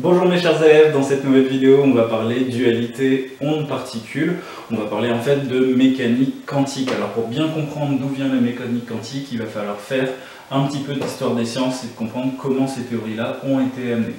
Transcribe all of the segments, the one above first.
Bonjour mes chers élèves, dans cette nouvelle vidéo on va parler dualité onde-particule. On va parler en fait de mécanique quantique. Alors pour bien comprendre d'où vient la mécanique quantique, il va falloir faire un petit peu d'histoire des sciences et de comprendre comment ces théories-là ont été amenées.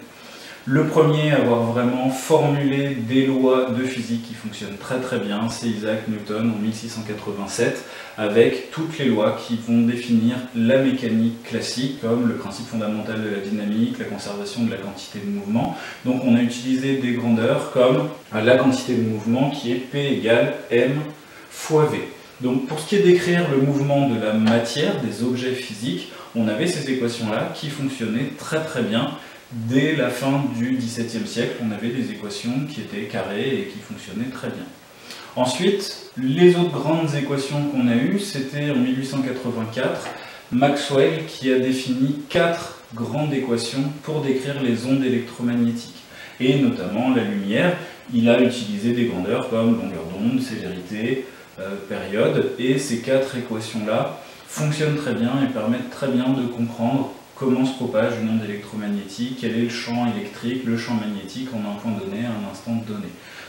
Le premier à avoir vraiment formulé des lois de physique qui fonctionnent très bien, c'est Isaac Newton en 1687, avec toutes les lois qui vont définir la mécanique classique, comme le principe fondamental de la dynamique, la conservation de la quantité de mouvement. Donc on a utilisé des grandeurs comme la quantité de mouvement qui est P égale M fois V. Donc pour ce qui est d'écrire le mouvement de la matière, des objets physiques, on avait ces équations-là qui fonctionnaient très bien. Dès la fin du XVIIe siècle, on avait des équations qui étaient carrées et qui fonctionnaient très bien. Ensuite, les autres grandes équations qu'on a eues, c'était en 1884, Maxwell qui a défini 4 grandes équations pour décrire les ondes électromagnétiques. Et notamment la lumière, il a utilisé des grandeurs comme longueur d'onde, célérité, période, et ces 4 équations-là fonctionnent très bien et permettent très bien de comprendre comment se propage une onde électromagnétique, quel est le champ électrique, le champ magnétique en un point donné, à un instant donné.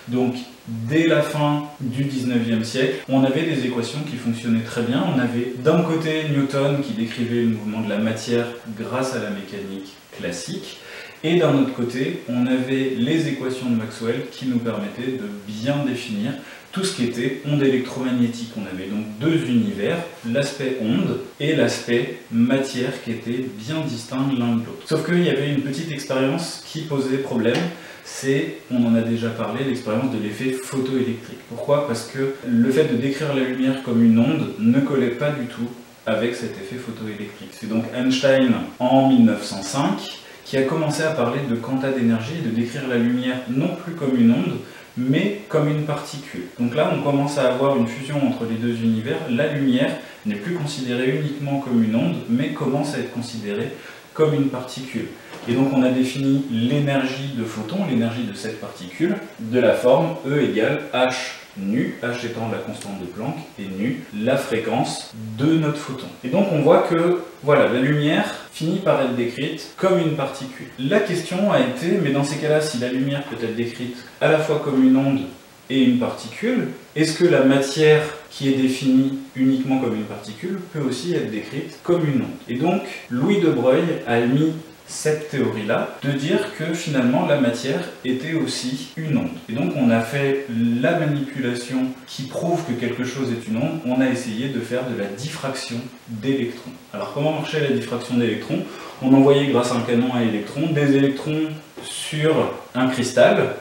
Donc, dès la fin du 19e siècle, on avait des équations qui fonctionnaient très bien. On avait d'un côté Newton qui décrivait le mouvement de la matière grâce à la mécanique classique, et d'un autre côté, on avait les équations de Maxwell qui nous permettaient de bien définir tout ce qui était onde électromagnétique. On avait donc deux univers, l'aspect onde et l'aspect matière qui étaient bien distincts l'un de l'autre. Sauf qu'il y avait une petite expérience qui posait problème, c'est, on en a déjà parlé, l'expérience de l'effet photoélectrique. Pourquoi? Parce que le fait de décrire la lumière comme une onde ne collait pas du tout avec cet effet photoélectrique. C'est donc Einstein en 1905 qui a commencé à parler de quanta d'énergie et de décrire la lumière non plus comme une onde, mais comme une particule. Donc là, on commence à avoir une fusion entre les deux univers. La lumière n'est plus considérée uniquement comme une onde, mais commence à être considérée comme une particule. Et donc on a défini l'énergie de photon, l'énergie de cette particule, de la forme E égale h nu, h étant la constante de Planck, et nu, la fréquence de notre photon. Et donc on voit que voilà, la lumière finit par être décrite comme une particule. La question a été, mais dans ces cas-là, si la lumière peut être décrite à la fois comme une onde et une particule, est-ce que la matière qui est définie uniquement comme une particule peut aussi être décrite comme une onde? Et donc, Louis de Broglie a mis cette théorie-là, de dire que finalement la matière était aussi une onde. Et donc on a fait la manipulation qui prouve que quelque chose est une onde, on a essayé de faire de la diffraction d'électrons. Alors comment marchait la diffraction d'électrons? On envoyait grâce à un canon à électrons des électrons sur un cristal,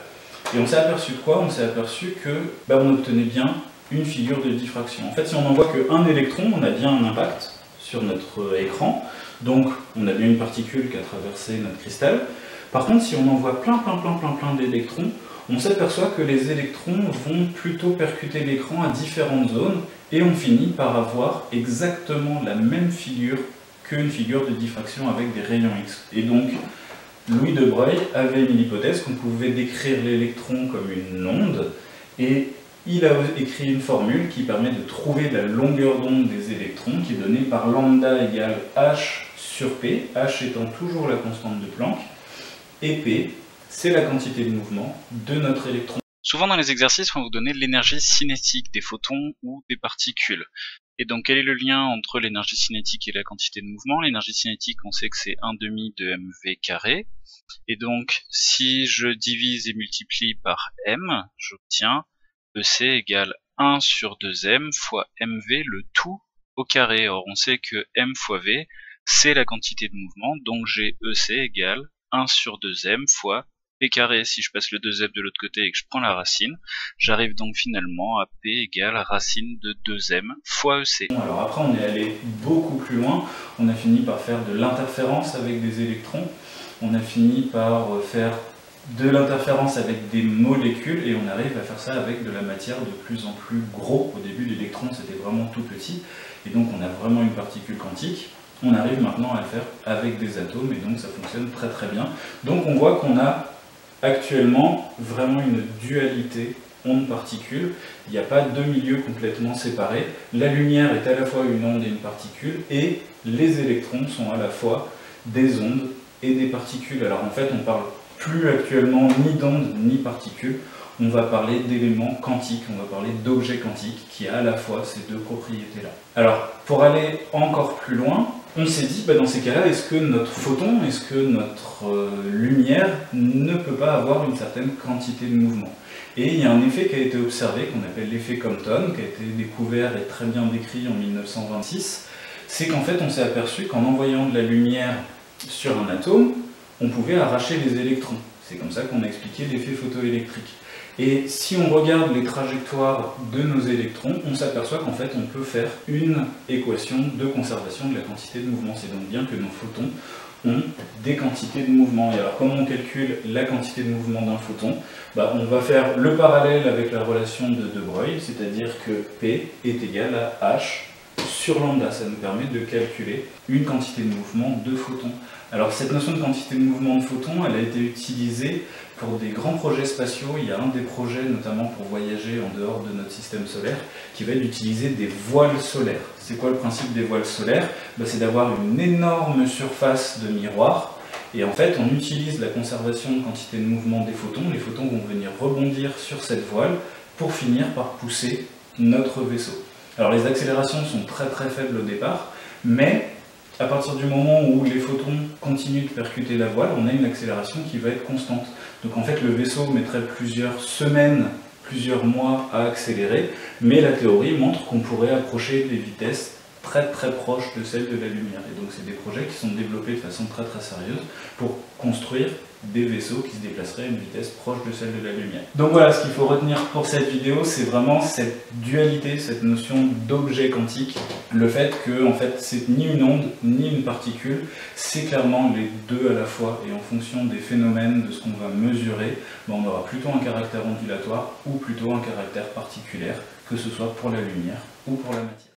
et on s'est aperçu de quoi? On s'est aperçu que on obtenait bien une figure de diffraction. En fait, si on n'envoie qu'un électron, on a bien un impact sur notre écran, donc on a bien une particule qui a traversé notre cristal. Par contre, si on envoie plein d'électrons, on s'aperçoit que les électrons vont plutôt percuter l'écran à différentes zones, et on finit par avoir exactement la même figure qu'une figure de diffraction avec des rayons X. Et donc, Louis de Broglie avait une hypothèse qu'on pouvait décrire l'électron comme une onde, et il a écrit une formule qui permet de trouver la longueur d'onde des électrons, qui est donnée par lambda égale h sur p, h étant toujours la constante de Planck, et p, c'est la quantité de mouvement de notre électron. Souvent dans les exercices, on va vous donner l'énergie cinétique des photons ou des particules. Et donc quel est le lien entre l'énergie cinétique et la quantité de mouvement? L'énergie cinétique, on sait que c'est 1/2 de mv carré. Et donc si je divise et multiplie par m, j'obtiens EC égale 1 sur 2m fois mv, le tout au carré. Or on sait que m fois v, c'est la quantité de mouvement, donc j'ai EC égale 1 sur 2m fois p carré. Si je passe le 2m de l'autre côté et que je prends la racine, j'arrive donc finalement à p égale racine de 2m fois EC. Alors après on est allé beaucoup plus loin, on a fini par faire de l'interférence avec des électrons, on a fini par faire de l'interférence avec des molécules, et on arrive à faire ça avec de la matière de plus en plus gros. Au début l'électron c'était vraiment tout petit, et donc on a vraiment une particule quantique. On arrive maintenant à le faire avec des atomes, et donc ça fonctionne très bien. Donc on voit qu'on a actuellement vraiment une dualité onde-particule. Il n'y a pas deux milieux complètement séparés. La lumière est à la fois une onde et une particule, et les électrons sont à la fois des ondes et des particules. Alors en fait on parle plus actuellement ni d'ondes ni particules, on va parler d'éléments quantiques, on va parler d'objets quantiques qui a à la fois ces deux propriétés-là. Alors, pour aller encore plus loin, on s'est dit, dans ces cas-là, est-ce que notre photon, est-ce que notre lumière ne peut pas avoir une certaine quantité de mouvement? Et il y a un effet qui a été observé, qu'on appelle l'effet Compton, qui a été découvert et très bien décrit en 1926, c'est qu'en fait on s'est aperçu qu'en envoyant de la lumière sur un atome, on pouvait arracher les électrons. C'est comme ça qu'on a expliqué l'effet photoélectrique. Et si on regarde les trajectoires de nos électrons, on s'aperçoit qu'en fait on peut faire une équation de conservation de la quantité de mouvement. C'est donc bien que nos photons ont des quantités de mouvement. Et alors comment on calcule la quantité de mouvement d'un photon? On va faire le parallèle avec la relation de De Broglie, c'est-à-dire que P est égal à H sur lambda. Ça nous permet de calculer une quantité de mouvement de photons. Alors cette notion de quantité de mouvement de photons, elle a été utilisée pour des grands projets spatiaux. Il y a un des projets, notamment pour voyager en dehors de notre système solaire, qui va être d'utiliser des voiles solaires. C'est quoi le principe des voiles solaires? C'est d'avoir une énorme surface de miroir, et en fait on utilise la conservation de quantité de mouvement des photons. Les photons vont venir rebondir sur cette voile pour finir par pousser notre vaisseau. Alors les accélérations sont très très faibles au départ, mais à partir du moment où les photons continuent de percuter la voile, on a une accélération qui va être constante. Donc en fait le vaisseau mettrait plusieurs semaines, plusieurs mois à accélérer, mais la théorie montre qu'on pourrait approcher des vitesses très très proches de celles de la lumière. Et donc c'est des projets qui sont développés de façon très très sérieuse pour construire des vaisseaux qui se déplaceraient à une vitesse proche de celle de la lumière. Donc voilà, ce qu'il faut retenir pour cette vidéo, c'est vraiment cette dualité, cette notion d'objet quantique, le fait que en fait c'est ni une onde ni une particule, c'est clairement les deux à la fois, et en fonction des phénomènes, de ce qu'on va mesurer, on aura plutôt un caractère ondulatoire ou plutôt un caractère particulaire, que ce soit pour la lumière ou pour la matière.